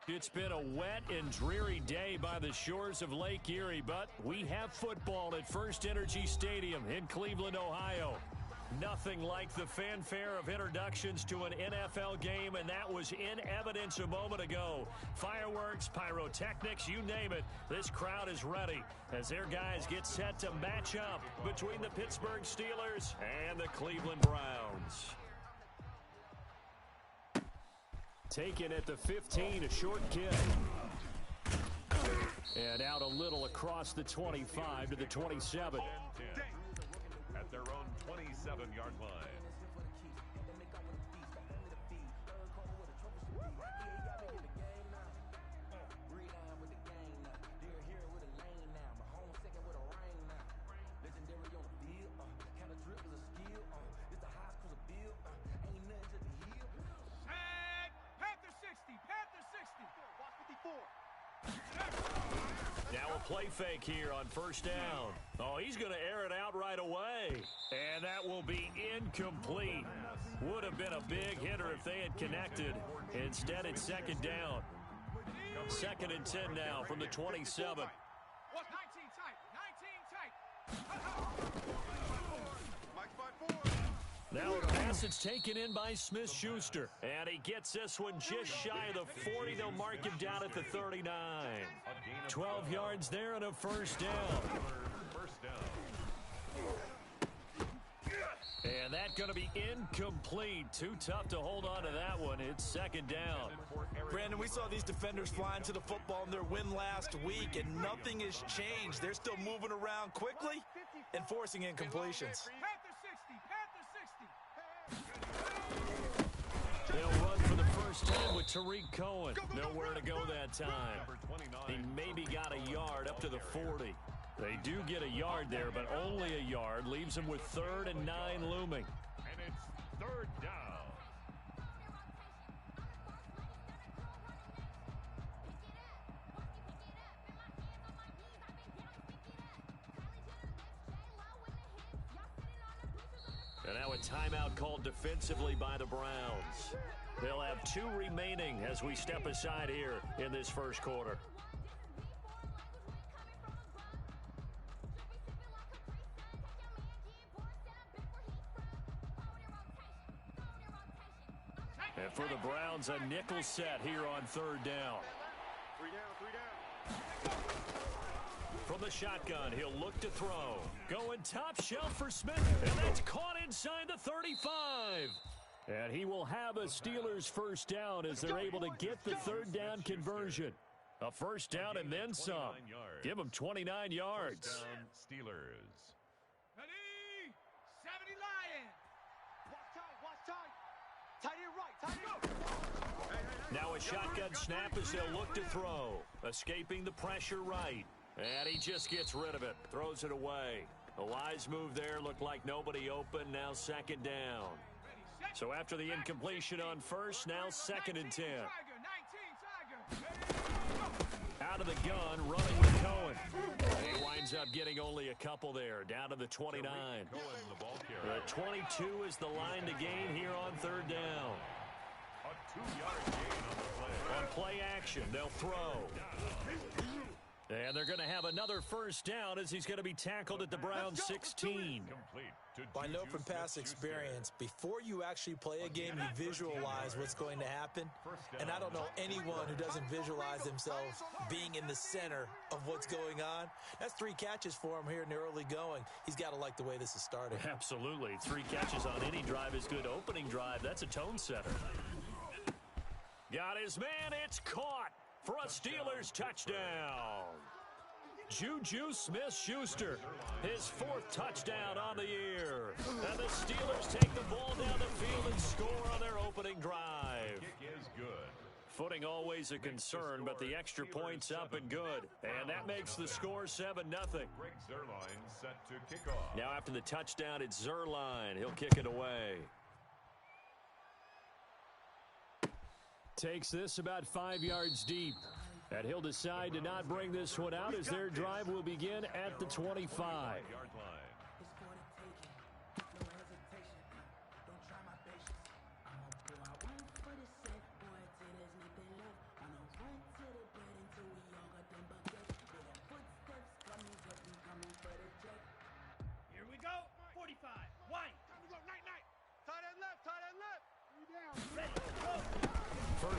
It's been a wet and dreary day by the shores of Lake Erie, but we have football at First Energy Stadium in Cleveland, Ohio. Nothing like the fanfare of introductions to an NFL game, and that was in evidence a moment ago. Fireworks, pyrotechnics, you name it. This crowd is ready as their guys get set to match up between the Pittsburgh Steelers and the Cleveland Browns. Taken at the 15, a short kick. And out a little across the 25 to the 27. At their own 27-yard line. Now a play fake here on first down. Oh, he's going to air it out right away. And that will be incomplete. Would have been a big hitter if they had connected. Instead, it's second down. 2nd and 10 now from the 27. 19 tight. Now a pass is taken in by Smith-Schuster. And he gets this one just shy of the 40. They'll mark him down at the 39. 12 yards there and a first down. And that's going to be incomplete. Too tough to hold on to that one. It's second down. Brandon, we saw these defenders flying to the football in their win last week, and nothing has changed. They're still moving around quickly and forcing incompletions. They'll run for the first time with Tariq Cohen. Nowhere to go that time. He maybe got a yard up to the 40. They do get a yard there, but only a yard. Leaves them with 3rd and 9 looming. And it's 3rd down. And now a timeout called defensively by the Browns. They'll have 2 remaining as we step aside here in this first quarter. And for the Browns, a nickel set here on 3rd down. 3 down. From the shotgun, he'll look to throw. Going top shelf for Smith, and that's caught inside the 35. And he will have a Steelers first down as they're able to get the 3rd down conversion. A first down and then some. Give them 29 yards. First down, Steelers. Ready? 70 Lions. Watch tight. Tight end right. Now a shotgun snap as they'll look to throw. Escaping the pressure right. And he just gets rid of it. Throws it away. A wise move there. Looked like nobody open. Now 2nd down. So after the incompletion on first, now 2nd and 10. Out of the gun, running with Cohen. He winds up getting only a couple there. Down to the 29. The 22 is the line to gain here on 3rd down. A 2-yard gain on the play. On play action, they'll throw. And they're going to have another first down as he's going to be tackled at the Browns 16. I know from past experience, before you actually play a game, you visualize what's going to happen. And I don't know anyone who doesn't visualize themselves being in the center of what's going on. That's 3 catches for him here in the early going. He's got to like the way this is starting. Absolutely. 3 catches on any drive is good. Opening drive, that's a tone setter. Got his man. It's caught for a Steelers touchdown. Juju Smith-Schuster, his 4th touchdown on the year. And the Steelers take the ball down the field and score on their opening drive. Kick is good. Footing always a concern, but the extra point's up and good. And that makes the score 7-0. Greg Zuerlein set to kick off. Now after the touchdown, it's Zuerlein. He'll kick it away. Takes this about 5 yards deep. And he'll decide to not bring this one out as their drive will begin at the 25.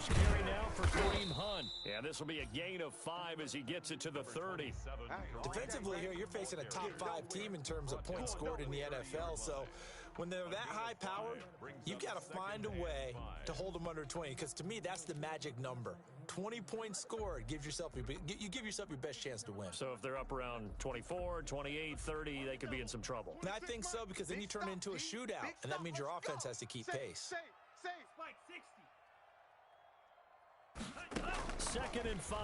first carry now for Kareem Hunt. And this will be a gain of 5 as he gets it to the 30. Defensively here, you're facing a top 5 team in terms of points scored in the NFL. So when they're that high-powered, you've got to find a way to hold them under 20. Because to me, that's the magic number. 20 points scored, you give yourself your best chance to win. So if they're up around 24, 28, 30, they could be in some trouble. And I think so, because then you turn it into a shootout, and that means your offense has to keep pace. Spike 60. 2nd and 5.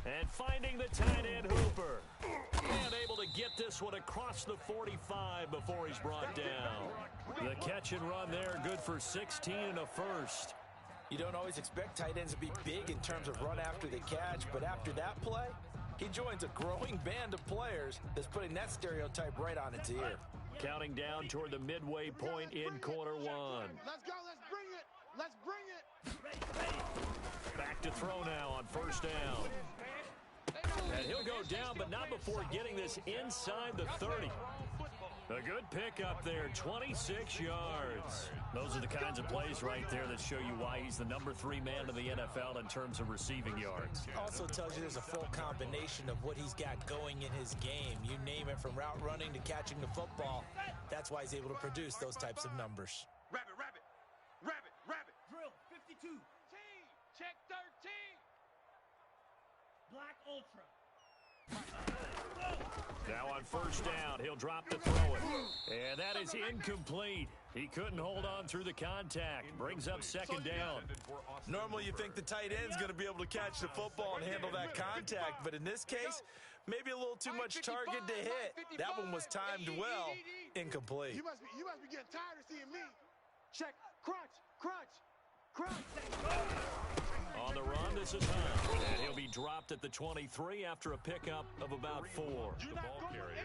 And finding the tight end Hooper. And able to get this one across the 45 before he's brought down. The catch and run there, good for 16 and a first. You don't always expect tight ends to be big in terms of run after the catch, but after that play, he joins a growing band of players that's putting that stereotype right on its ear. Counting down toward the midway point in quarter 1. Let's go. Let's bring it. Let's bring it. Back to throw now on 1st down. And he'll go down, but not before getting this inside the 30. A good pickup there, 26 yards. Those are the kinds of plays right there that show you why he's the number 3 man in the NFL in terms of receiving yards. Also tells you there's a full combination of what he's got going in his game. You name it, from route running to catching the football. That's why he's able to produce those types of numbers. Rabbit. Drill 52. Check 13. Black Ultra. Now on 1st down, he'll drop to throw it. And that is incomplete. He couldn't hold on through the contact. Brings up 2nd down. Normally you think the tight end's going to be able to catch the football and handle that contact, but in this case, maybe a little too much target to hit. That one was timed well, incomplete. You must be getting tired of seeing me. Check. Crunch. On the run, this is Hunt. And he'll be dropped at the 23 after a pickup of about 4. The ball carrier.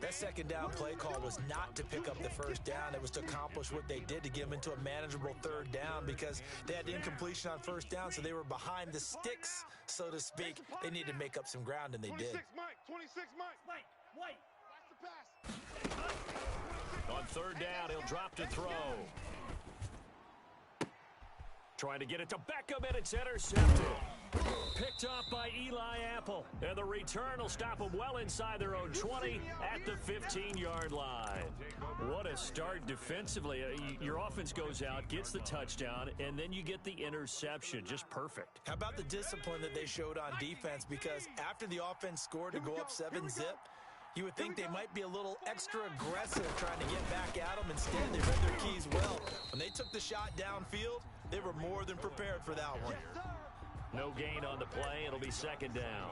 That 2nd down play call was not to pick up the 1st down. It was to accomplish what they did, to get them into a manageable 3rd down, because they had incompletion on 1st down, so they were behind the sticks, so to speak. They needed to make up some ground, and they did. 26 Mike. White. That's the pass. On 3rd down, he'll drop to throw. Trying to get it to Beckham, and it's intercepted. Picked off by Eli Apple. And the return will stop them well inside their own 20 at the 15-yard line. What a start defensively. Your offense goes out, gets the touchdown, and then you get the interception. Just perfect. How about the discipline that they showed on defense? Because after the offense scored to go up 7-zip, you would think they might be a little extra aggressive trying to get back at them. Instead, they read their keys well. When they took the shot downfield, they were more than prepared for that one. No gain on the play. It'll be 2nd down.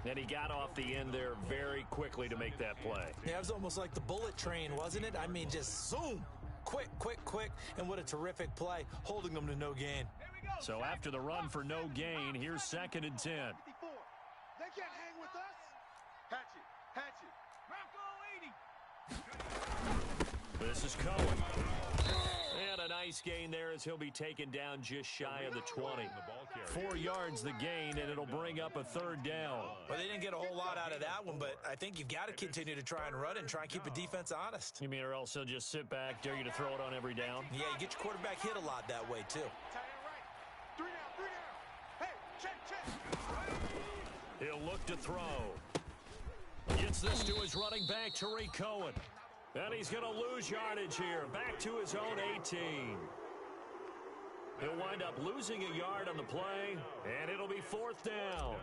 And he got off the end there very quickly to make that play. Yeah, it was almost like the bullet train, wasn't it? I mean, just zoom. Quick. And what a terrific play, holding them to no gain. So after the run for no gain, here's 2nd and 10. They can't hang with us. Hatchet. Bronco 80. This is Cohen. And a nice gain there as he'll be taken down just shy of the 20. 4 yards the gain, and it'll bring up a 3rd down. Well, they didn't get a whole lot out of that one, but I think you've got to continue to try and run and try and keep the defense honest. You mean or else he'll just sit back, dare you to throw it on every down? Yeah, you get your quarterback hit a lot that way, too. Tight end right. 3 down. Hey, check. He'll look to throw. Gets this to his running back, Tariq Cohen. And he's going to lose yardage here. Back to his own 18. He'll wind up losing a yard on the play, and it'll be 4th down.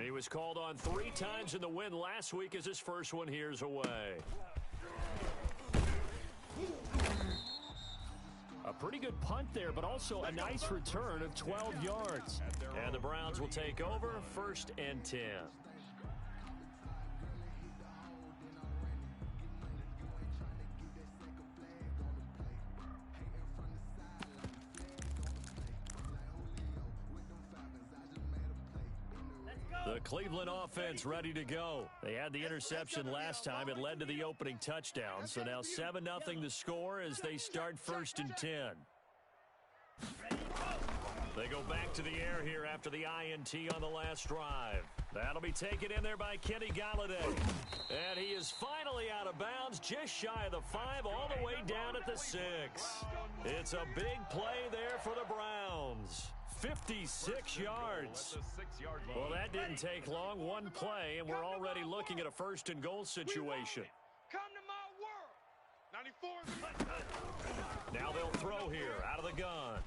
He was called on 3 times in the win last week as his first one here's away. A pretty good punt there, but also a nice return of 12 yards. And the Browns will take over 1st and 10. The Cleveland offense ready to go. They had the interception last time. It led to the opening touchdown. So now 7-0 the score as they start 1st and 10. They go back to the air here after the INT on the last drive. That'll be taken in there by Kenny Galladay. And he is finally out of bounds, just shy of the 5, all the way down at the 6. It's a big play there for the Browns. 56 yards. Well, that didn't take long. One play, and we're already looking at a first and goal situation. Come to my world. 94. Now they'll throw here out of the gun.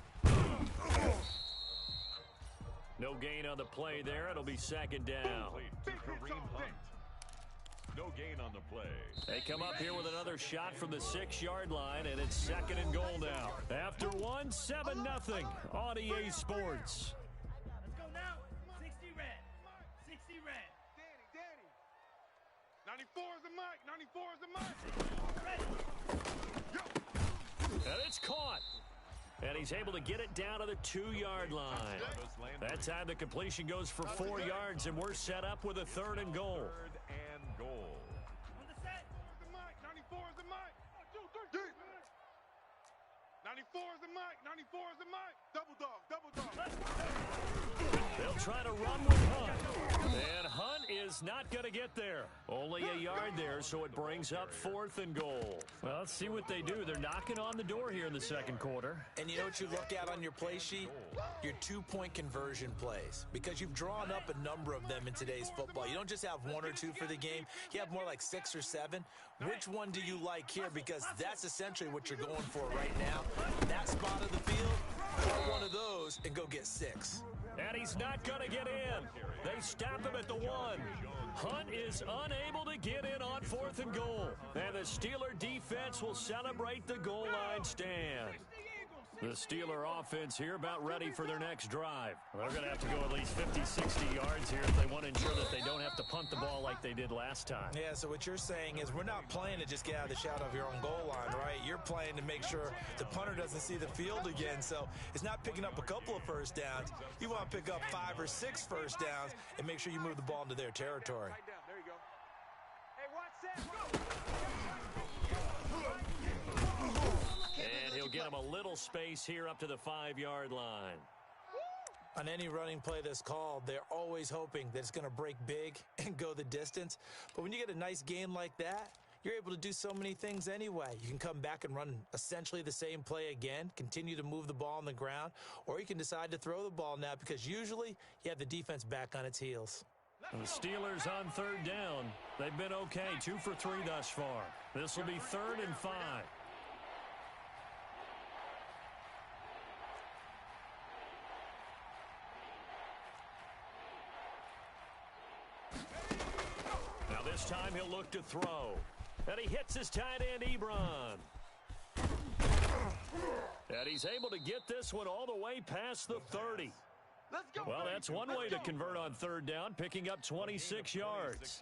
No gain on the play there. It'll be second down. No gain on the play. They come up here with another shot from the 6-yard line, and it's second and goal now. After one, 7-0 on EA Sports. Let's go now. 60 red. 60 red. Danny. 94 is the mic. 94 is the mic. And it's caught. And he's able to get it down to the 2-yard line. That time the completion goes for 4 yards, and we're set up with a third and goal. Third and goal. On the set. 94 is the mic. 94 is the mic. 94 is the mic. Double dog. They'll try to run with Hunt. And Hunt is not going to get there. Only a yard there, so it brings up fourth and goal. Well, let's see what they do. They're knocking on the door here in the second quarter. And you know what you look at on your play sheet? Your 2-point conversion plays. Because you've drawn up a number of them in today's football. You don't just have 1 or 2 for the game. You have more like 6 or 7. Which one do you like here? Because that's essentially what you're going for right now. That spot of the field, pull one of those and go get 6. And he's not going to get in. They stop him at the 1. Hunt is unable to get in on fourth and goal. And the Steeler defense will celebrate the goal line stand. The Steeler offense here about ready for their next drive. They're going to have to go at least 50, 60 yards here if they want to ensure that they don't have to punt the ball like they did last time. Yeah, so what you're saying is we're not playing to just get out of the shadow of your own goal line, right? You're playing to make sure the punter doesn't see the field again. So it's not picking up a couple of first downs. You want to pick up 5 or 6 first downs and make sure you move the ball into their territory. Right down. There you go. Hey, watch that. Go. And he'll get him a little space here up to the 5-yard line. On any running play that's called, they're always hoping that it's going to break big and go the distance. But when you get a nice gain like that, you're able to do so many things anyway. You can come back and run essentially the same play again, continue to move the ball on the ground, or you can decide to throw the ball now because usually you have the defense back on its heels. The Steelers on third down. They've been okay, 2 for 3 thus far. This will be 3rd and 5. This time he'll look to throw. And he hits his tight end, Ebron. And he's able to get this one all the way past the 30. Let's go. Well, that's one way to convert on third down, picking up 26 yards.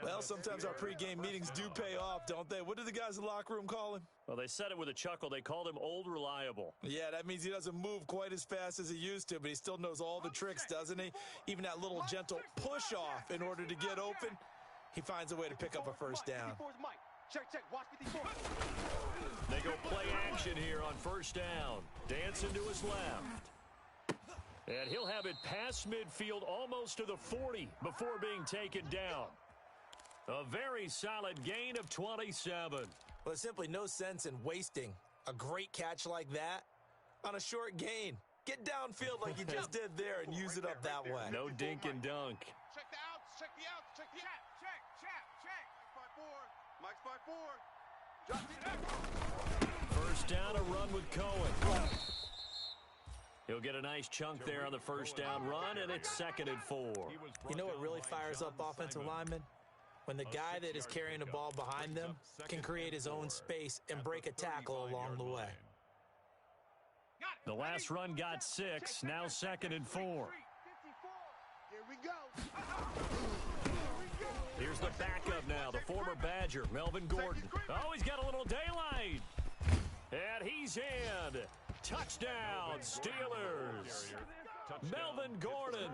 Well, sometimes our pregame meetings do pay off, don't they? What do the guys in the locker room call him? Well, they said it with a chuckle. They called him Old Reliable. Yeah, that means he doesn't move quite as fast as he used to, but he still knows all the tricks, doesn't he? Even that little gentle push-off in order to get open, he finds a way to pick up a first down. Check. Watch 54. They go play action here on first down. Dancing to his left. And he'll have it past midfield almost to the 40 before being taken down. A very solid gain of 27. Well, there's simply no sense in wasting a great catch like that on a short gain. Get downfield like you just did there and use it up that way. No dink and dunk. Check the outs. Check the outs. Check. Mike's 5-4. First down, a run with Cohen. He'll get a nice chunk there on the first down run, and it's 2nd and 4. You know what really fires up offensive linemen? When the guy that is carrying the ball behind them can create his own space and break a tackle along the way. The last run got 6, now 2nd and 4. Here we go. Here's the backup now, the former Badger, Melvin Gordon. Oh, he's got a little daylight. And he's in. Touchdown, Steelers. Melvin Gordon.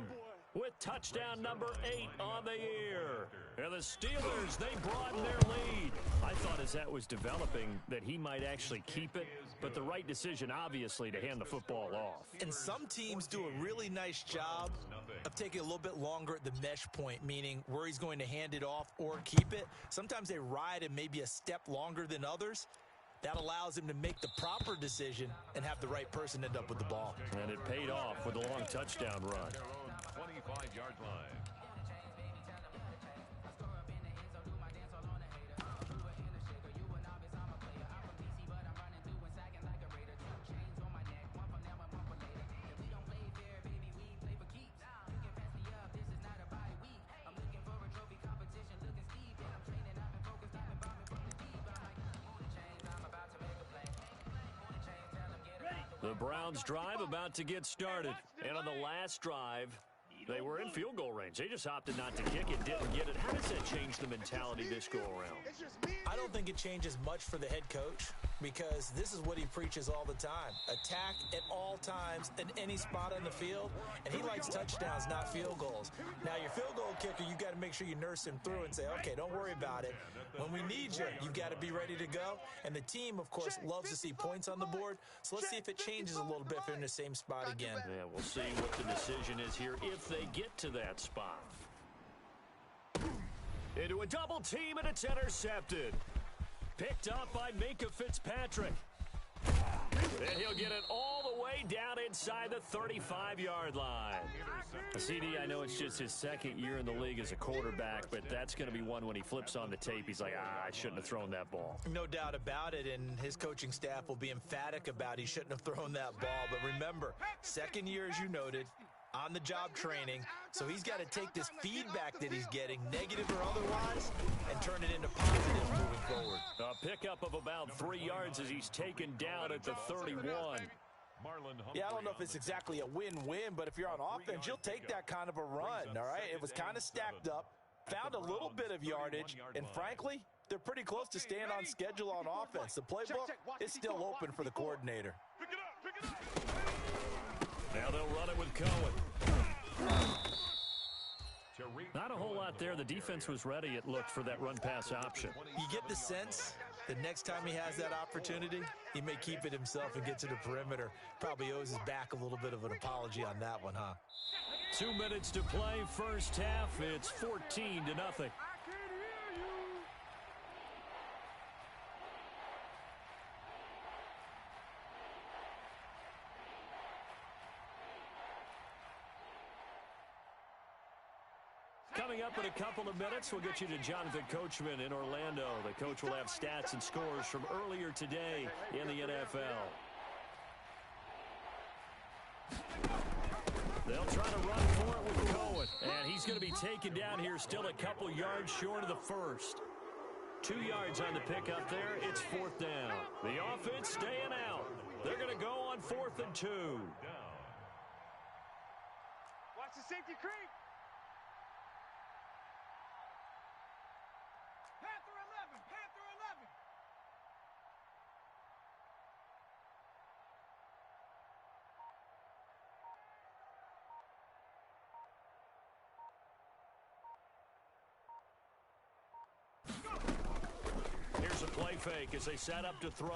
with touchdown number 8 on the year. And the Steelers, they broaden their lead. I thought as that was developing that he might actually keep it, but the right decision, obviously, to hand the football off. And some teams do a really nice job of taking a little bit longer at the mesh point, meaning where he's going to hand it off or keep it. Sometimes they ride him maybe a step longer than others. That allows him to make the proper decision and have the right person end up with the ball. And it paid off with a long touchdown run. 25-yard line. The Browns drive about to get started. And on the last drive, they were in field goal range. They just opted not to kick it, didn't get it. How does that change the mentality this go around? I don't think it changes much for the head coach because this is what he preaches all the time. Attack at all times in any spot on the field, and he likes touchdowns, not field goals. Now, your field goal kicker, you've got to make sure you nurse him through and say, okay, don't worry about it. When we need you, you've got to be ready to go. And the team, of course, loves to see points on the board. So let's see if it changes a little bit if they're in the same spot again. Yeah, we'll see what the decision is here if they get to that spot. Into a double team, and it's intercepted. Picked up by Minka Fitzpatrick. And he'll get it all the way down inside the 35-yard line. CD, I know it's just his second year in the league as a quarterback, but that's going to be one when he flips on the tape. He's like, I shouldn't have thrown that ball. No doubt about it, and his coaching staff will be emphatic about he shouldn't have thrown that ball. But remember, second year, as you noted, on-the-job training, so he's got to take this feedback that he's getting, negative or otherwise, and turn it into positive moving forward. A pickup of about 3 yards as he's taken down at the 31. Yeah, I don't know if it's exactly a win-win, but if you're on offense, you'll take that kind of a run, all right? It was kind of stacked up, found a little bit of yardage, and frankly, they're pretty close to staying on schedule on offense. The playbook is still open for the coordinator. Now they'll run it with Cohen. Not a whole lot there. The defense was ready, it looked, for that run-pass option. You get the sense the next time he has that opportunity, he may keep it himself and get to the perimeter. Probably owes his back a little bit of an apology on that one, huh? 2 minutes to play, first half. It's 14-0. Coming up in a couple of minutes, we'll get you to Jonathan Coachman in Orlando. The coach will have stats and scores from earlier today in the NFL. They'll try to run for it with Cohen. And he's going to be taken down here, still a couple yards short of the first. 2 yards on the pickup there. It's fourth down. The offense staying out. They're going to go on 4th and 2. Watch the safety creep. Panther 11. Here's a play fake as they set up to throw.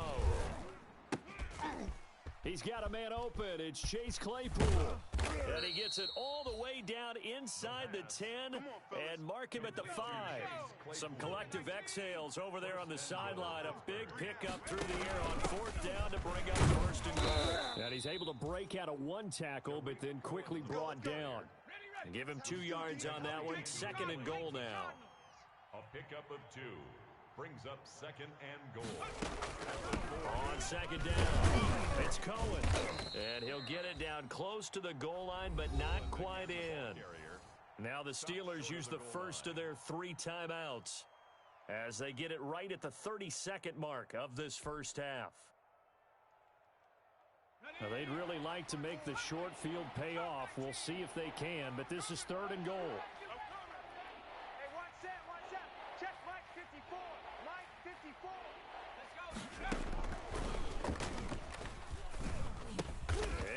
He's got a man open. It's Chase Claypool. And he gets it all the way down inside the 10 and mark him at the 5. Some collective exhales over there on the sideline. A big pickup through the air on 4th down to bring up 1st and goal. And he's able to break out of one tackle, but then quickly brought down. Give him 2 yards on that one. 2nd and goal now. A pickup of 2. Brings up 2nd and goal. On 2nd down, it's Cohen. And he'll get it down close to the goal line, but not quite in. Now the Steelers use the first of their 3 timeouts as they get it right at the 32nd mark of this first half. Now they'd really like to make the short field pay off. We'll see if they can, but this is 3rd and goal.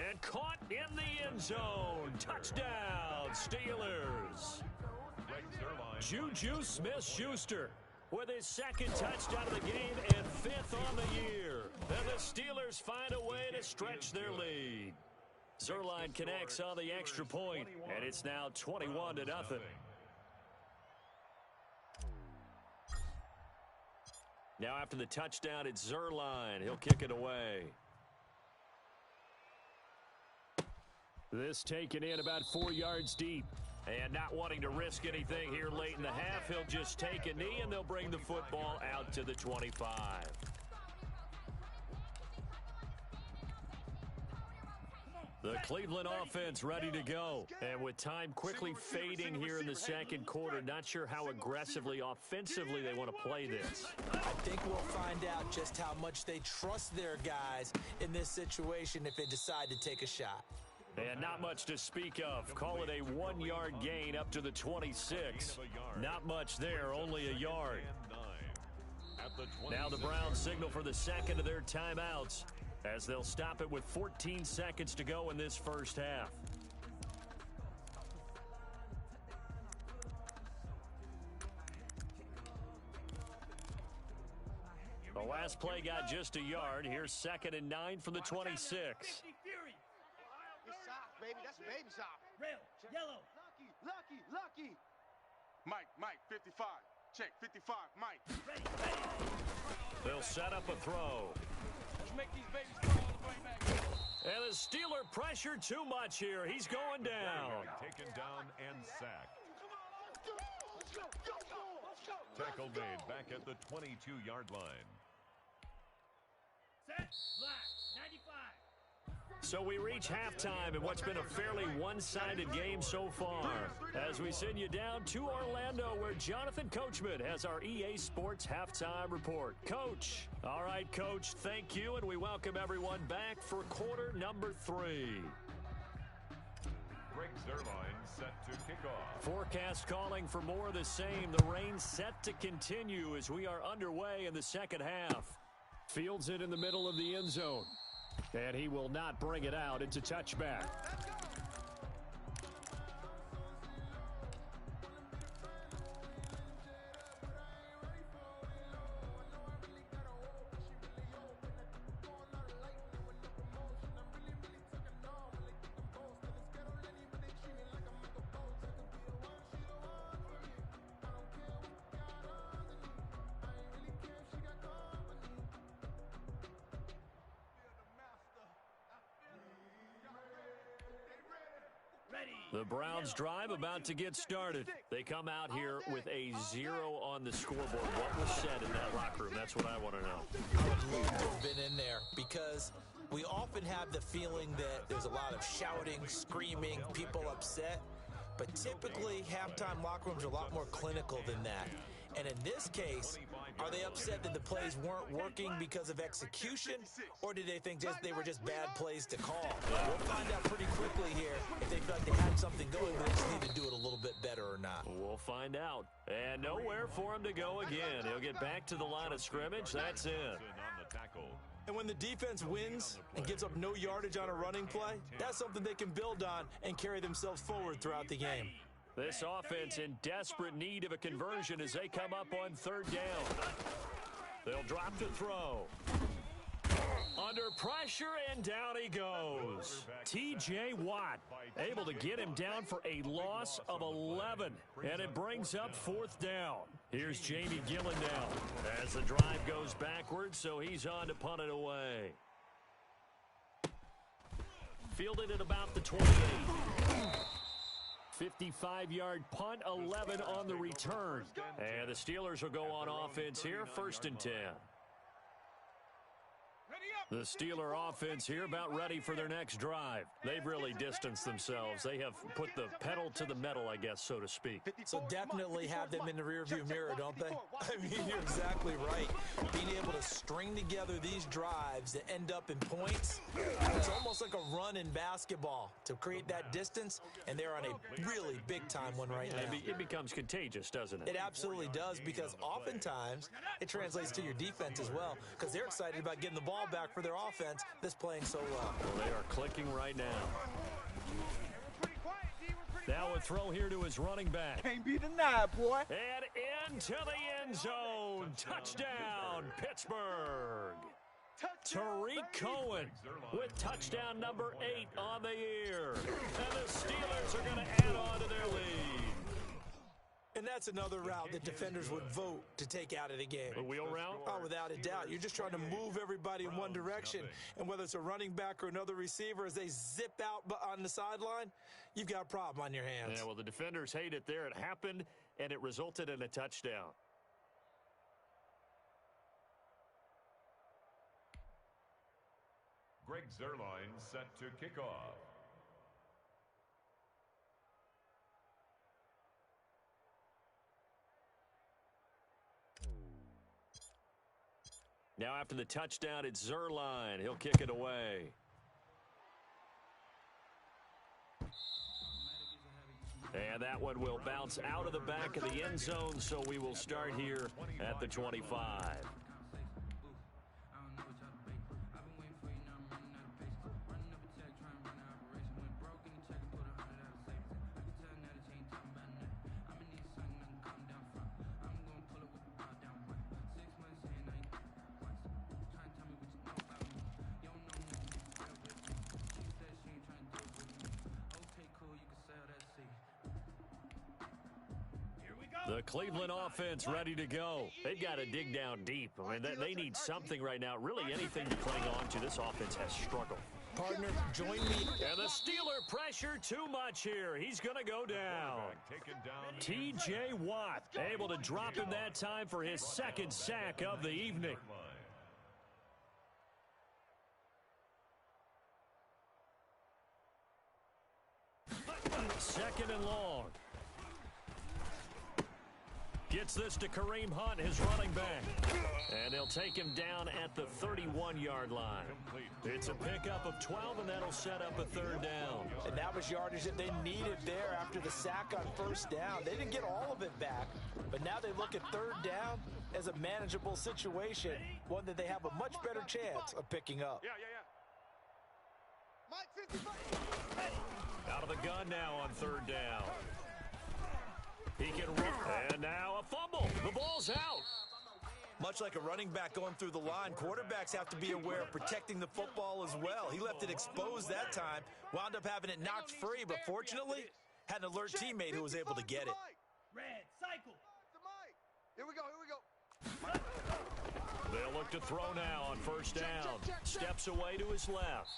And caught in the end end zone. Touchdown, Steelers. Juju Smith-Schuster with his second touchdown of the game and 5th on the year. And the Steelers find a way to stretch their lead. Zuerlein connects on the extra point, and it's now 21-0. Now after the touchdown, it's Zuerlein. He'll kick it away. This taken in about 4 yards deep. And not wanting to risk anything here late in the half, he'll just take a knee, and they'll bring the football out to the 25. The Cleveland offense ready to go. And with time quickly fading here in the second quarter, not sure how aggressively, offensively they want to play this. I think we'll find out just how much they trust their guys in this situation if they decide to take a shot. And not much to speak of. Call it a 1-yard gain up to the 26. Not much there, only a yard. Now the Browns signal for the second of their timeouts as they'll stop it with 14 seconds to go in this first half. The last play got just a yard. Here's 2nd and 9 from the 26. Baby, that's baby soft. Rail, yellow. Lucky. Mike, 55. Check, 55, Mike. Ready. They'll set up a throw. Let's make these babies throw all the way back. And the Steeler pressure too much here. He's going down. Taken down and sacked. Let's go. Tackle made back at the 22-yard line. Set, black, 95. So we reach halftime in what's been a fairly one-sided game so far. As we send you down to Orlando, where Jonathan Coachman has our EA Sports halftime report. Coach. All right, Coach, thank you, and we welcome everyone back for quarter number 3. Greg Zuerlein set to kick off. Forecast calling for more of the same. The rain set to continue as we are underway in the second half. Fields it in the middle of the end zone. And he will not bring it out. It's a touchback. The Browns drive about to get started. They come out here with a 0 on the scoreboard. What was said in that locker room? That's what I want to know. I would love to have been in there because we often have the feeling that there's a lot of shouting, screaming, people upset. But typically, halftime locker rooms are a lot more clinical than that. And in this case, are they upset that the plays weren't working because of execution, or did they think they were just bad plays to call? We'll find out pretty quickly here if they felt they had something going, but they just need to do it a little bit better or not. We'll find out. And nowhere for him to go again. He'll get back to the line of scrimmage. That's it. And when the defense wins and gives up no yardage on a running play, that's something they can build on and carry themselves forward throughout the game. This offense in desperate need of a conversion as they come up on 3rd down. They'll drop the throw. Under pressure, and down he goes. T.J. Watt able to get him down for a loss of 11. And it brings up 4th down. Here's Jamie Gillendown as the drive goes backwards, so he's on to punt it away. Fielded at about the 28. 55-yard punt, 11 on the return. And the Steelers will go on offense here, 1st and 10. The Steeler offense here about ready for their next drive. They've really distanced themselves. They have put the pedal to the metal, I guess, so to speak. So definitely have them in the rearview mirror, don't they? I mean, you're exactly right. Being able to string together these drives that end up in points, it's almost like a run in basketball to create that distance, and they're on a really big-time one right now. It becomes contagious, doesn't it? It absolutely does, because oftentimes it translates to your defense as well, because they're excited about getting the ball back for their offense that's playing so well. Well, they are clicking right now. Pretty quiet, D. We're pretty Now a quiet. throw here to his running back. Can't be denied, boy. And into the end zone. Touchdown, Pittsburgh. Tariq Cohen with touchdown number 8 on the year. And the Steelers are going to add on to their lead. And that's another route that defenders would vote to take out of the game. The wheel route? Oh, without a doubt. You're just trying to move everybody in one direction. And whether it's a running back or another receiver, as they zip out on the sideline, you've got a problem on your hands. Yeah, well, the defenders hate it there. It happened, and it resulted in a touchdown. Greg Zerline set to kick off. Now after the touchdown, it's Zerline. He'll kick it away. And that one will bounce out of the back of the end zone, so we will start here at the 25. The Cleveland offense ready to go. They've got to dig down deep. I mean, they need something right now, really anything to cling on to. This offense has struggled. Partner, join me. And the Steeler pressure too much here. He's going to go down. T.J. Watt able to drop him that time for his second sack of the evening. Second and long. Gets this to Kareem Hunt, his running back. And they'll take him down at the 31-yard line. It's a pickup of 12, and that'll set up a third down. And that was yardage that they needed there after the sack on first down. They didn't get all of it back, but now they look at third down as a manageable situation, one that they have a much better chance of picking up. Mike 55. Out of the gun now on third down. He can run, and now a fumble. The ball's out. Much like a running back going through the line, quarterbacks have to be aware of protecting the football as well. He left it exposed that time, wound up having it knocked free, but fortunately, had an alert teammate who was able to get it. Red, cycle. Here we go. They'll look to throw now on first down. Steps away to his left.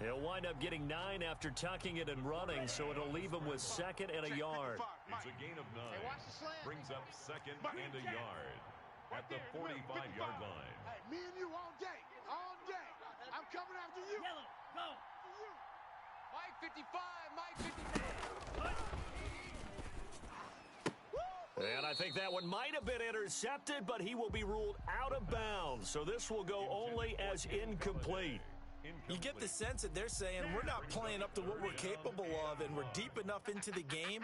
He'll wind up getting 9 after tucking it and running, so it'll leave him with second and a yard. It's a gain of 9. Brings up second and a yard at the 45-yard line. Hey, me and you all day. All day. I'm coming after you. Yellow, go. Mike 55, Mike 55. And I think that one might have been intercepted, but he will be ruled out of bounds. So this will go only as incomplete. You get the sense that they're saying we're not playing up to what we're capable of, and we're deep enough into the game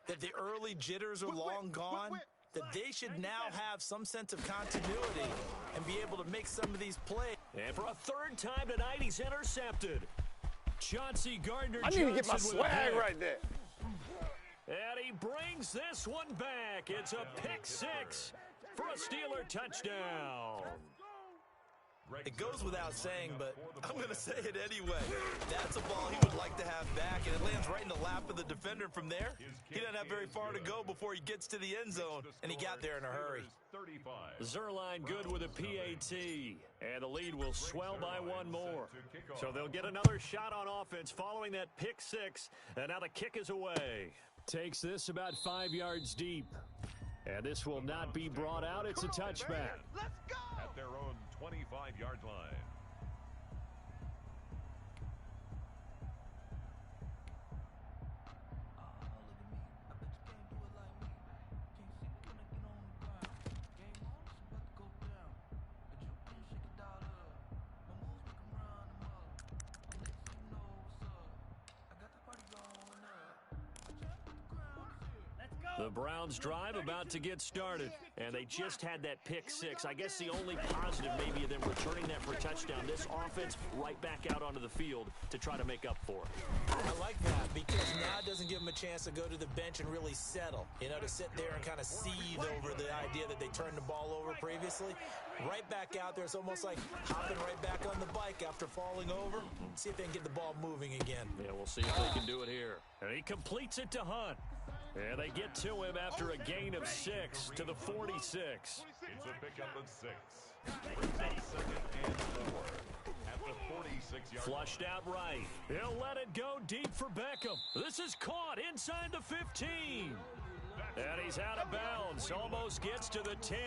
that the early jitters are long gone, that they should now have some sense of continuity and be able to make some of these plays. And for a third time tonight, he's intercepted. Chauncey Gardner I need to get my swag right there. And he brings this one back. It's a pick six for a Steeler touchdown. It goes without saying, but I'm going to say it anyway. That's a ball he would like to have back, and it lands right in the lap of the defender from there. He doesn't have very far to go before he gets to the end zone, and he got there in a hurry. Zerline good with a PAT, and the lead will swell by one more. So they'll get another shot on offense following that pick six, and now the kick is away. Takes this about 5 yards deep, and this will not be brought out. It's a touchback. Let's go. At their own 25-yard line. Let's go. The Browns drive about to get started, and they just had that pick six. I guess the only positive maybe of them returning that for a touchdown. This offense right back out onto the field to try to make up for it. I like that because now it doesn't give them a chance to go to the bench and really settle, to sit there and kind of seethe over the idea that they turned the ball over previously. Right back out there. It's almost like hopping right back on the bike after falling over. See if they can get the ball moving again. Yeah, we'll see if they can do it here. And he completes it to Hunt. And they get to him after a gain of 6 to the 46. It's a pickup of 6. Brings up 2nd and 4 at the 46-yard. Flushed out right. He'll let it go deep for Beckham. This is caught inside the 15. And he's out of bounds. Almost gets to the 10.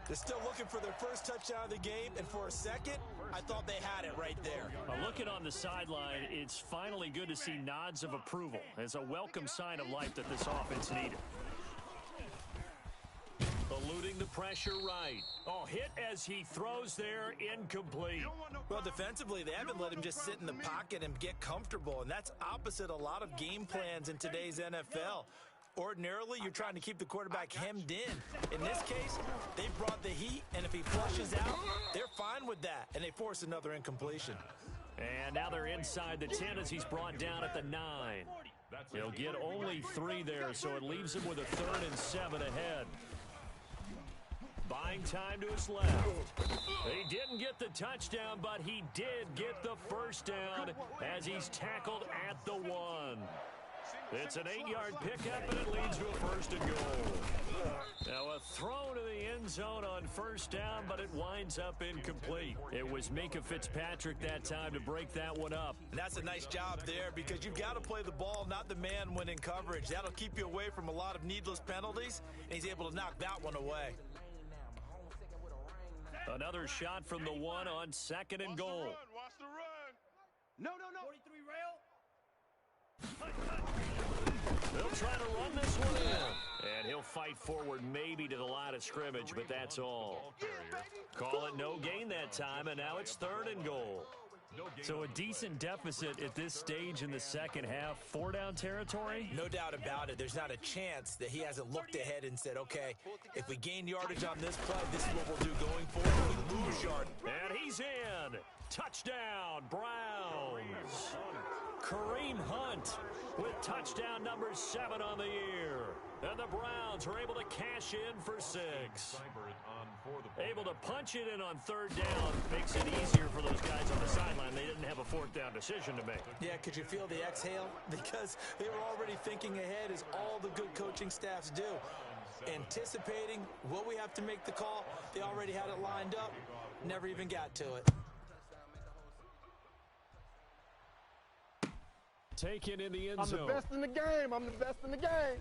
They're still looking for their first touchdown of the game, and for a second, I thought they had it right there. Looking on the sideline, it's finally good to see nods of approval. It's a welcome sign of life that this offense needed. Eluding the pressure right. Oh, hit as he throws there, incomplete. Well, defensively, they haven't let him just sit in the pocket and get comfortable, and that's opposite a lot of game plans in today's NFL. Ordinarily, you're trying to keep the quarterback hemmed in. In this case, they brought the heat, and if he flushes out, they're fine with that, and they force another incompletion. And now they're inside the 10 as he's brought down at the 9. He'll get only 3 there, so it leaves him with a 3rd and 7 ahead. Buying time to his left. He didn't get the touchdown, but he did get the first down as he's tackled at the 1. It's an 8-yard pickup, and it leads to a 1st and goal. Now a throw to the end zone on 1st down, but it winds up incomplete. It was Minkah Fitzpatrick that time to break that one up. And that's a nice job there because you've got to play the ball, not the man when in coverage. That'll keep you away from a lot of needless penalties, and he's able to knock that one away. Another shot from the 1 on 2nd and goal. Watch the run. No. 43 rail. They'll try to run this one in. And he'll fight forward maybe to the line of scrimmage, but that's all. Call it no gain that time, and now it's 3rd and goal. So a decent deficit at this stage in the second half. 4-down territory? No doubt about it. There's not a chance that he hasn't looked ahead and said, okay, if we gain yardage on this play, this is what we'll do going forward. If we lose yard. And he's in. Touchdown, Browns. Kareem Hunt with touchdown number 7 on the year. And the Browns are able to cash in for 6. Able to punch it in on 3rd down. Makes it easier for those guys on the sideline. They didn't have a 4th down decision to make. Yeah, could you feel the exhale? Because they were already thinking ahead, as all the good coaching staffs do. Anticipating, will we have to make the call? They already had it lined up. Never even got to it. Taken in the end zone. I'm the best in the game. I'm the best in the game.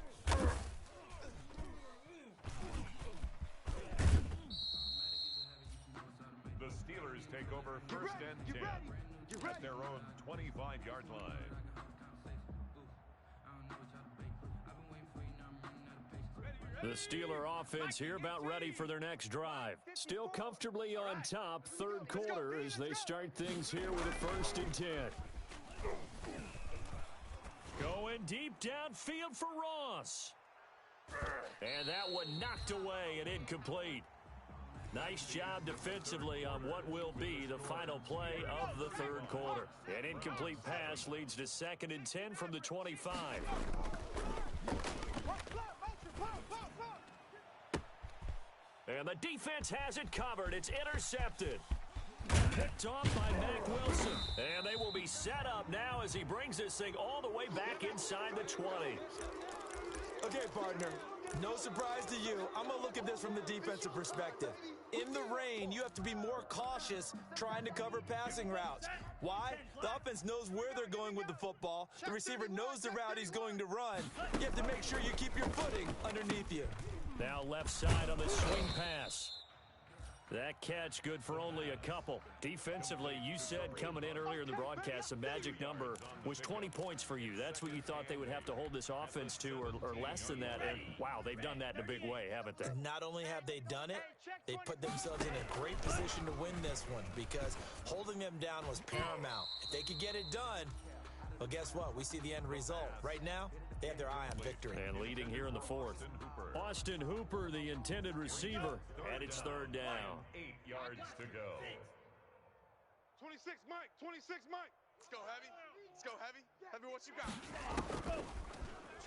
The Steelers take over 1st and 10 at their own 25-yard line. The Steeler offense here about ready for their next drive. Still comfortably on top, 3rd quarter as they start things here with a 1st and 10. Going deep downfield for Ross. And that one knocked away and incomplete. Nice job defensively on what will be the final play of the 3rd quarter. An incomplete pass leads to 2nd and 10 from the 25. And the defense has it covered. It's intercepted. Picked off by Mack Wilson. And they will be set up now as he brings this thing all the way back inside the 20. Okay, partner, no surprise to you. I'm going to look at this from the defensive perspective. In the rain, you have to be more cautious trying to cover passing routes. Why? The offense knows where they're going with the football. The receiver knows the route he's going to run. You have to make sure you keep your footing underneath you. Now left side on the swing pass. That catch good for only a couple. Defensively, you said coming in earlier in the broadcast, the magic number was 20 points for you. That's what you thought they would have to hold this offense to, or less than that. And wow, they've done that in a big way, haven't they? Not only have they done it, they put themselves in a great position to win this one because holding them down was paramount. If they could get it done, Well, guess what? We see the end result. Right now, they have their eye on victory. And leading here in the fourth. Austin Hooper, the intended receiver, and it's third down. 8 yards to go. 26, Mike. 26, Mike. Let's go, Heavy. Let's go, Heavy. Heavy, what you got?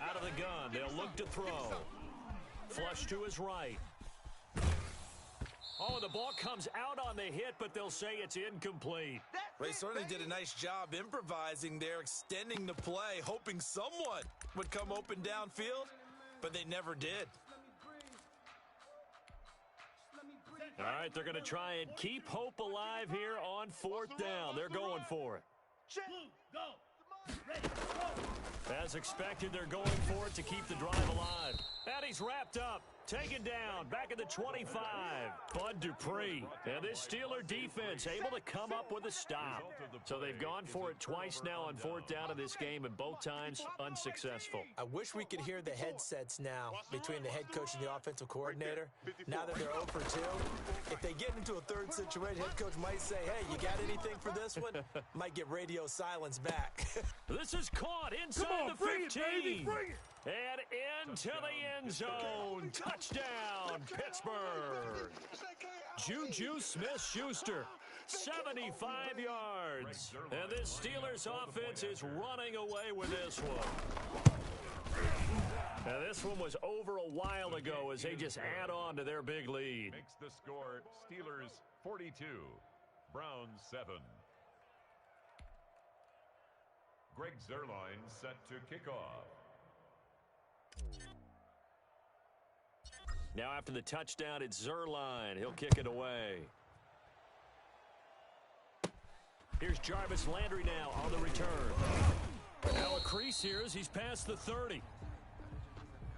Out of the gun, they'll look to throw. Flush to his right. Oh, the ball comes out on the hit, but they'll say it's incomplete. They certainly did a nice job improvising there, extending the play, hoping someone would come open downfield, but they never did. All right, they're going to try and keep hope alive here on fourth down. They're going for it. Go. Ready, go. As expected, they're going for it to keep the drive alive. And he's wrapped up. Taken down, back at the 25. Bud Dupree. And this Steeler defense able to come up with a stop. So they've gone for it twice now on fourth down in this game, and both times unsuccessful. I wish we could hear the headsets now between the head coach and the offensive coordinator. Now that they're 0 for 2, if they get into a third situation, head coach might say, hey, you got anything for this one? Might get radio silence back. This is caught inside the 15. And into the end zone. Touchdown, Pittsburgh. Juju Smith-Schuster, 75 yards. And this Steelers offense is running away with this one. Now, this one was over a while ago as they just add on to their big lead. Makes the score Steelers 42, Browns 7. Greg Zuerlein set to kick off. Now after the touchdown, it's Zuerlein. He'll kick it away. Here's Jarvis Landry now on the return. Now a crease here as he's past the 30.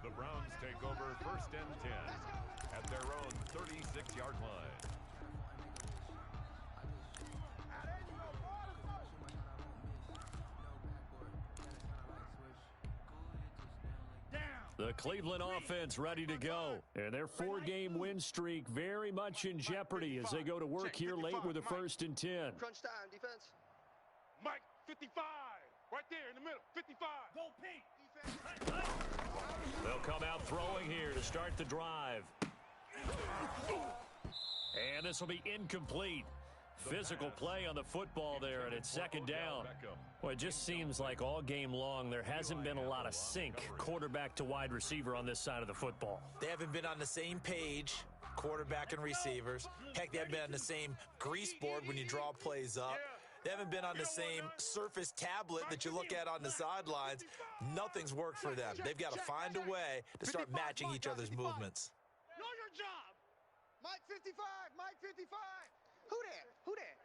The Browns take over first and 10 at their own 36-yard line. The Cleveland offense ready to go. And their 4-game win streak very much in jeopardy as they go to work here late with a first and 10. Crunch time, defense. Mike, 55. Right there in the middle, 55. Go Pete. They'll come out throwing here to start the drive. And this will be incomplete. Physical play on the football there, and it's second down. Well, it just seems like all game long there hasn't been a lot of sync quarterback to wide receiver on this side of the football. They haven't been on the same page, quarterback and receivers. Heck, they haven't been on the same grease board when you draw plays up. They haven't been on the same surface tablet that you look at on the sidelines. Nothing's worked for them. They've got to find a way to start matching each other's movements. Know your job. Mike 55, Mike 55. Who that? Who that?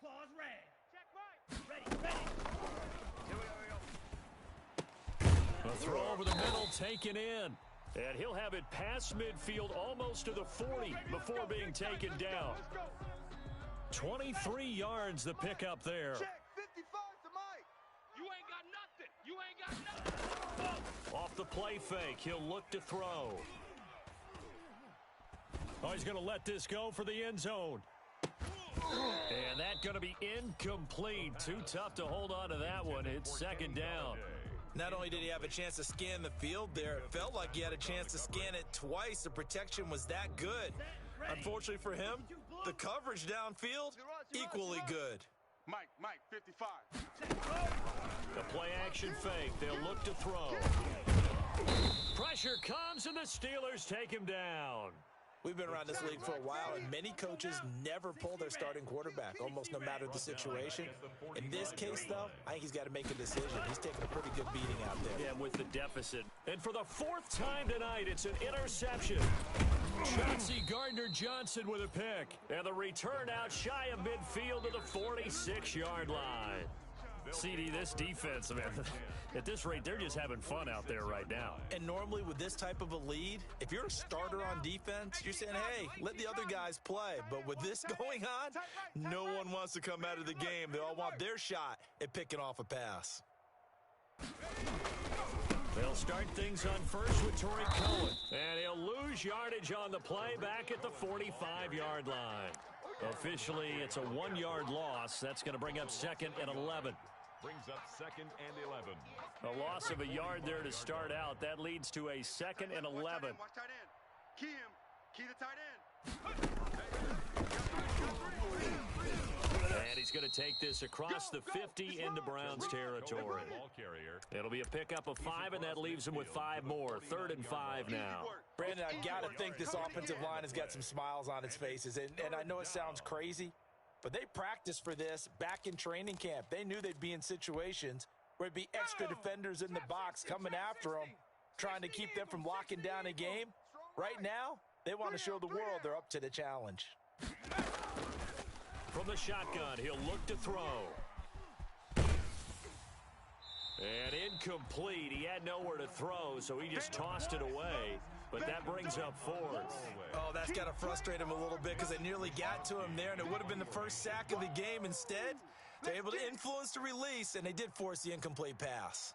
Claws red. Check Mike. Ready. Here we go. A throw over the middle taken in. And he'll have it past midfield almost to the 40 before being taken down. 23 yards the pickup there. Check 55 to Mike. You ain't got nothing. You ain't got nothing. Off the play fake, he'll look to throw. Oh, he's going to let this go for the end zone. And that's going to be incomplete. Too tough to hold on to that one. It's second down. Not only did he have a chance to scan the field there, it felt like he had a chance to scan it twice. The protection was that good. Unfortunately for him, the coverage downfield, equally good. Mike 55. The play action fake. They'll look to throw. Pressure comes and the Steelers take him down. We've been around this league for a while, and many coaches never pull their starting quarterback, almost no matter the situation. In this case, though, I think he's got to make a decision. He's taking a pretty good beating out there. Yeah, with the deficit. And for the 4th time tonight, it's an interception. Chauncey Gardner-Johnson with a pick. And the return out shy of midfield to the 46-yard line. CD, this defense, man, at this rate, they're just having fun out there right now. And normally with this type of a lead, if you're a starter on defense, you're saying, hey, let the other guys play. But with this going on, no one wants to come out of the game. They all want their shot at picking off a pass. They'll start things on first with Torrey Cohen. And he'll lose yardage on the play back at the 45-yard line. Officially, it's a 1-yard loss. That's going to bring up second and 11. Brings up 2nd and 11. A loss of a yard there to start out. That leads to a 2nd and 11. Watch tight end. Key him. Key the tight end. And he's going to take this across the 50 into Browns territory. It'll be a pickup of 5, and that leaves him with 5 more. 3rd and 5 now. Brandon, I got to think this offensive line has got some smiles on its faces. And I know it sounds crazy, but they practiced for this back in training camp. They knew they'd be in situations where it'd be extra defenders in the box coming after them, trying to keep them from locking down a game. Right now, they want to show the world they're up to the challenge. From the shotgun, he'll look to throw. And incomplete. He had nowhere to throw, so he just tossed it away. But that brings up 4th. Oh, that's got to frustrate him a little bit because they nearly got to him there, and it would have been the first sack of the game. Instead, they're able to influence the release, and they did force the incomplete pass.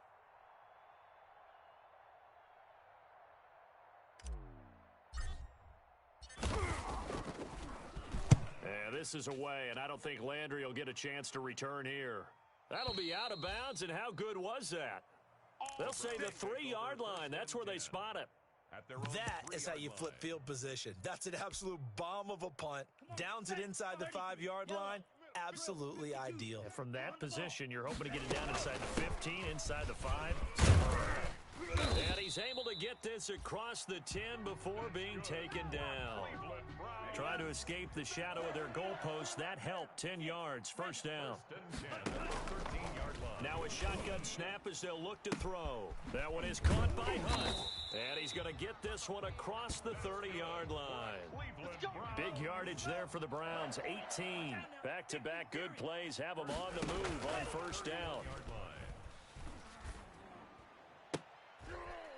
And this is away, and I don't think Landry will get a chance to return here. That'll be out of bounds, and how good was that? They'll say the 3-yard line. That's where they spot it. That is how you flip field position. That's an absolute bomb of a punt. Downs it inside the 5-yard line. Absolutely ideal. And from that position, you're hoping to get it down inside the 15, inside the 5. And he's able to get this across the 10 before being taken down. Try to escape the shadow of their goalpost. That helped. 10 yards. First down. Now a shotgun snap as they'll look to throw. That one is caught by Hunt. And he's going to get this one across the 30-yard line. Big yardage there for the Browns. 18. Back-to-back good plays have them on the move on first down.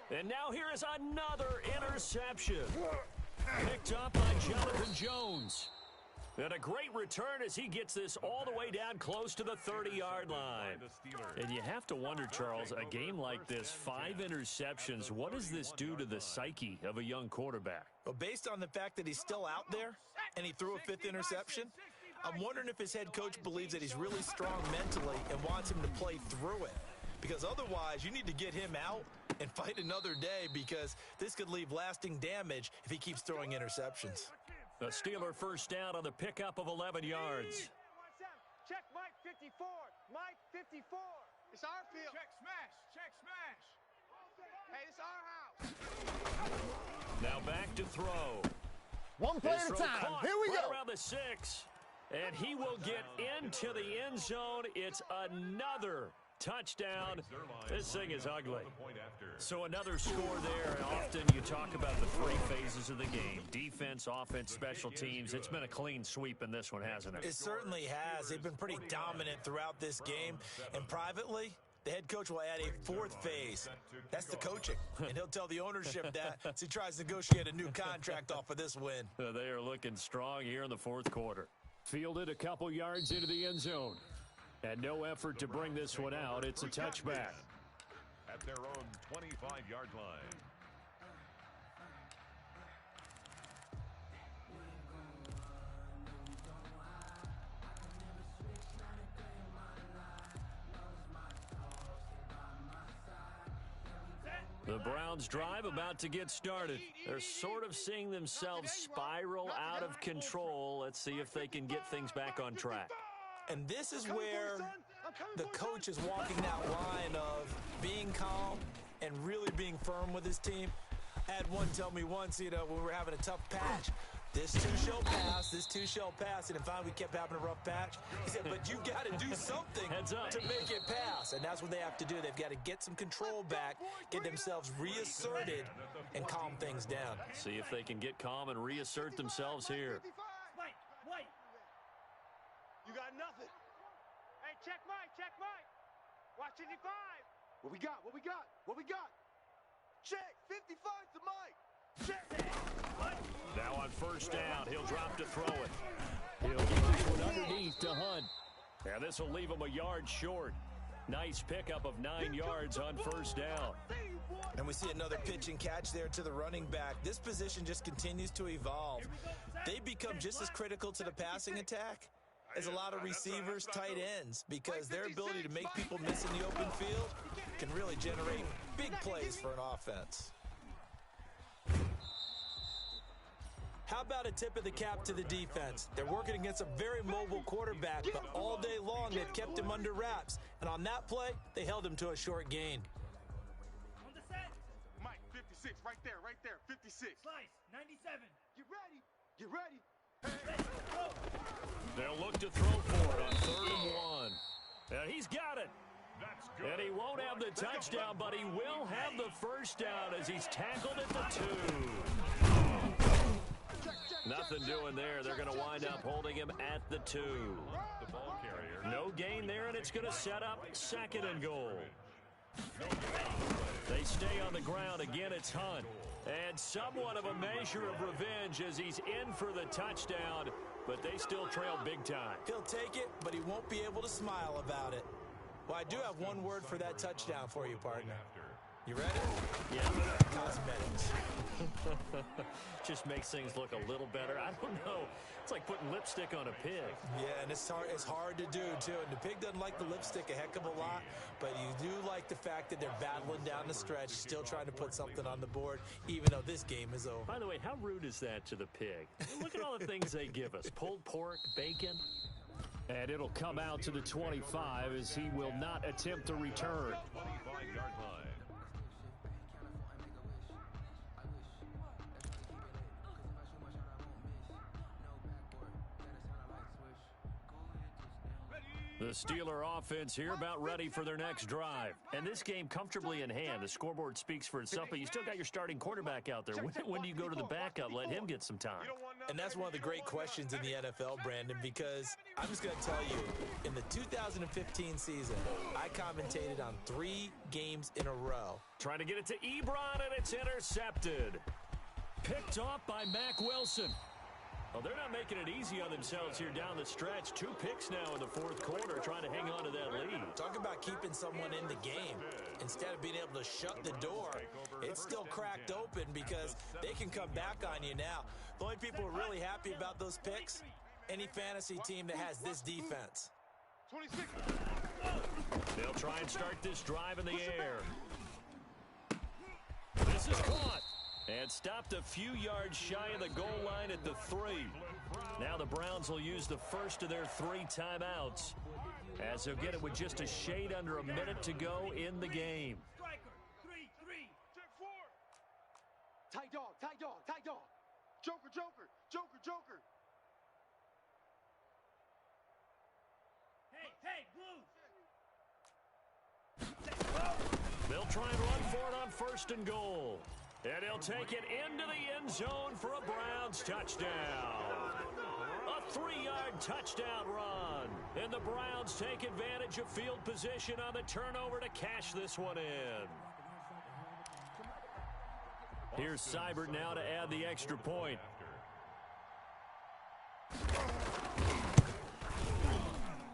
And now here is another interception. Picked up by Jonathan Jones. And a great return as he gets this all the way down close to the 30-yard line. And you have to wonder, Charles, a game like this, 5 interceptions, what does this do to the psyche of a young quarterback? Well, based on the fact that he's still out there and he threw a 5th interception, I'm wondering if his head coach believes that he's really strong mentally and wants him to play through it. Because otherwise, you need to get him out and fight another day because this could leave lasting damage if he keeps throwing interceptions. The Steeler first down on the pickup of 11 yards. Check Mike 54. Mike 54. It's our field. Check smash. Check smash. Hey, it's our house. Now back to throw. One play at a time. Here we right go. Around the 6. And he will get into the end zone. It's another touchdown. This thing is ugly. So another score there. And often you talk about the 3 phases of the game. Defense, offense, special teams. It's been a clean sweep in this one, hasn't it? It certainly has. They've been pretty dominant throughout this game. And privately, the head coach will add a 4th phase. That's the coaching. And he'll tell the ownership that as he tries to negotiate a new contract off of this win. They are looking strong here in the 4th quarter. Fielded a couple yards into the end zone. And no effort to bring this one out. It's a touchback. At their own 25-yard line. The Browns drive about to get started. They're sort of seeing themselves spiral out of control. Let's see if they can get things back on track. And this is where the coach is walking that line of being calm and really being firm with his team. I had one tell me once, when we were having a tough patch, this too shall pass, this too shall pass. And finally we kept having a rough patch. He said, but you've got to do something to make it pass. And that's what they have to do. They've got to get some control back, get themselves reasserted, and calm things down. See if they can get calm and reassert themselves here. Wait. You got nothing. Hey, check Mike. Watch 55. What we got? Check 55 to Mike. Check. Now on first down, he'll drop to throw it. He'll get this one underneath to Hunt. And this will leave him a yard short. Nice pickup of 9 yards on first down. And we see another pitch and catch there to the running back. This position just continues to evolve. They become just as critical to the passing attack is a lot of receivers, tight ends, because their ability to make people miss in the open field can really generate big plays for an offense. How about a tip of the cap to the defense? They're working against a very mobile quarterback, but all day long they've kept him under wraps. And on that play, they held him to a short gain. On the set. Mike, 56, right there, 56. Slice, 97. Get ready. Get ready. They'll look to throw for it on 3rd and 1. And he's got it. That's good. And he won't have the touchdown, but he will have the first down as he's tackled at the 2. Nothing doing there. They're going to wind up holding him at the 2. The ball carrier. No gain there, and it's going to set up 2nd and goal. They stay on the ground. Again, it's Hunt. And somewhat of a measure of revenge as he's in for the touchdown, but they still trail big time. He'll take it, but he won't be able to smile about it. Well, I do have one word for that touchdown for you, partner. You ready? Yeah. Cosmetics. Just makes things look a little better. I don't know. It's like putting lipstick on a pig. Yeah, and it's hard to do, too. And the pig doesn't like the lipstick a heck of a lot, but you do like the fact that they're battling down the stretch, still trying to put something on the board, even though this game is over. By the way, how rude is that to the pig? Look at all the things they give us. Pulled pork, bacon. And it'll come out to the 25 as he will not attempt to return. 25-yard line. The Steeler offense here about ready for their next drive. And this game comfortably in hand. The scoreboard speaks for itself, but you still got your starting quarterback out there. When do you go to the backup? Let him get some time. And that's one of the great questions in the NFL, Brandon, because I'm just going to tell you, in the 2015 season, I commentated on 3 games in a row. Trying to get it to Ebron, and it's intercepted. Picked off by Mack Wilson. Well, they're not making it easy on themselves here down the stretch. 2 picks now in the 4th quarter, trying to hang on to that lead. Talk about keeping someone in the game. Instead of being able to shut the door, it's still cracked open because they can come back on you now. The only people who are really happy about those picks, any fantasy team that has this defense. 26. They'll try and start this drive in the air. This is caught. And stopped a few yards shy of the goal line at the 3. Now the Browns will use the first of their 3 timeouts, as they'll get it with just a shade under a minute to go in the game. Striker, 3-3. Check 4. Tight dog, tight dog, tight dog. Joker, joker, joker, joker. Hey, Blue. They'll try and run for it on 1st and goal. And he'll take it into the end zone for a Browns touchdown. A 3-yard touchdown run. And the Browns take advantage of field position on the turnover to cash this one in. Here's Seibert now to add the extra point.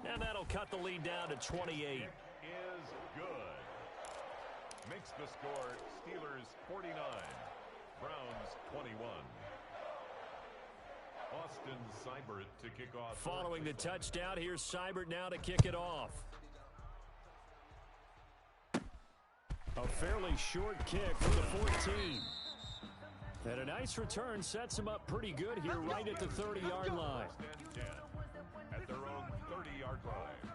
And that'll cut the lead down to 28. Is good. Makes the score Steelers 49, Browns 21. Austin Seibert to kick off. Following the touchdown, here's Seibert now to kick it off. A fairly short kick from the 14. And a nice return sets him up pretty good here right at the 30-yard line. At their own 30-yard line.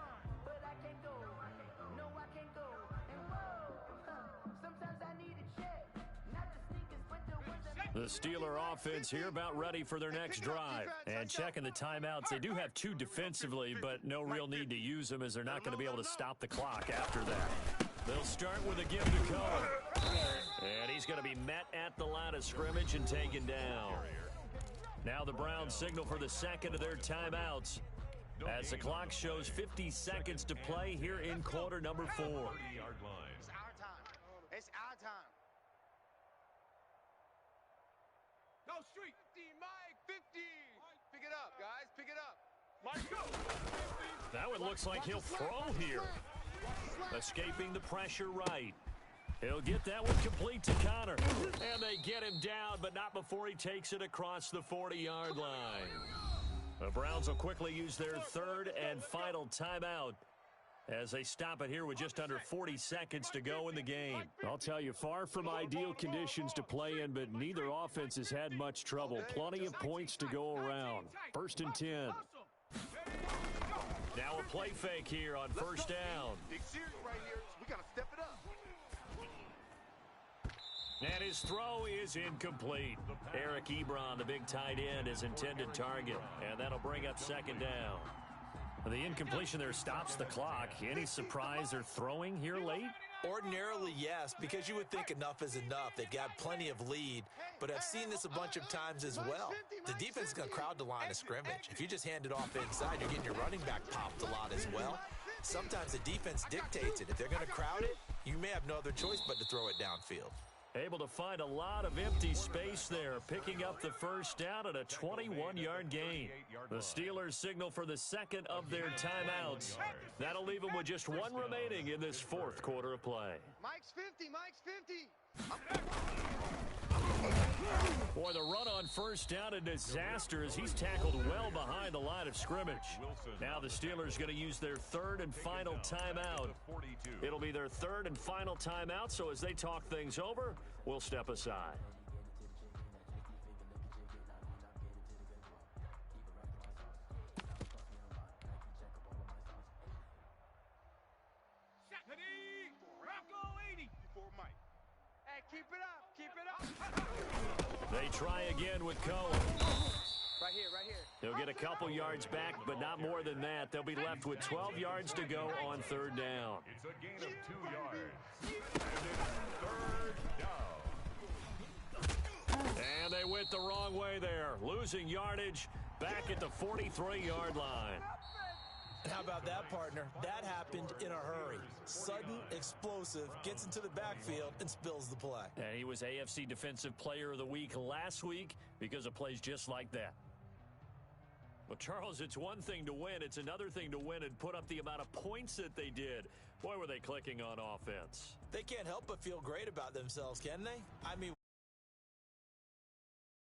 The Steeler offense here about ready for their next drive. And checking the timeouts, they do have 2 defensively, but no real need to use them as they're not going to be able to stop the clock after that. They'll start with a give to go. And he's going to be met at the line of scrimmage and taken down. Now the Browns signal for the 2nd of their timeouts as the clock shows 50 seconds to play here in quarter number 4. 30-yard line. It's our time. It's our time. Go street. 50, Mike, 50. Pick it up, guys. Pick it up. Mike, go. That one looks like he'll throw here. Escaping the pressure right. He'll get that one complete to Connor. And they get him down, but not before he takes it across the 40-yard line. The Browns will quickly use their third and final timeout as they stop it here with just under 40 seconds to go in the game. I'll tell you, far from ideal conditions to play in, but neither offense has had much trouble. Plenty of points to go around. 1st and 10. Now a play fake here on first down. Big series right here. We got to step it up. And his throw is incomplete. Eric Ebron, the big tight end, his intended target. And that'll bring up second down. The incompletion there stops the clock. Any surprise they're throwing here late? Ordinarily, yes, because you would think enough is enough. They've got plenty of lead, but I've seen this a bunch of times as well. The defense is going to crowd the line of scrimmage. If you just hand it off inside, you're getting your running back popped a lot as well. Sometimes the defense dictates it. If they're going to crowd it, you may have no other choice but to throw it downfield. Able to find a lot of empty space there, picking up the first down at a 21-yard gain. The Steelers signal for the second of their timeouts. That'll leave them with just one remaining in this fourth quarter of play. Mike's 50, Mike's 50. Boy, the run on first down a disaster as he's tackled well behind the line of scrimmage. Now the Steelers going to use their third and final timeout. It'll be their third and final timeout, so as they talk things over, we'll step aside. Keep it up, keep it up. They try again with Cohen. Right here, right here. They'll get a couple yards back, but not more than that. They'll be left with 12 yards to go on third down. It's a gain of 2 yards. And it's third down. And they went the wrong way there, losing yardage back at the 43-yard line. And how about that, partner? That happened in a hurry. Sudden, explosive, gets into the backfield and spills the play. And he was AFC Defensive Player of the Week last week because of plays just like that. Well, Charles, it's one thing to win. It's another thing to win and put up the amount of points that they did. Boy, were they clicking on offense. They can't help but feel great about themselves, can they? I mean,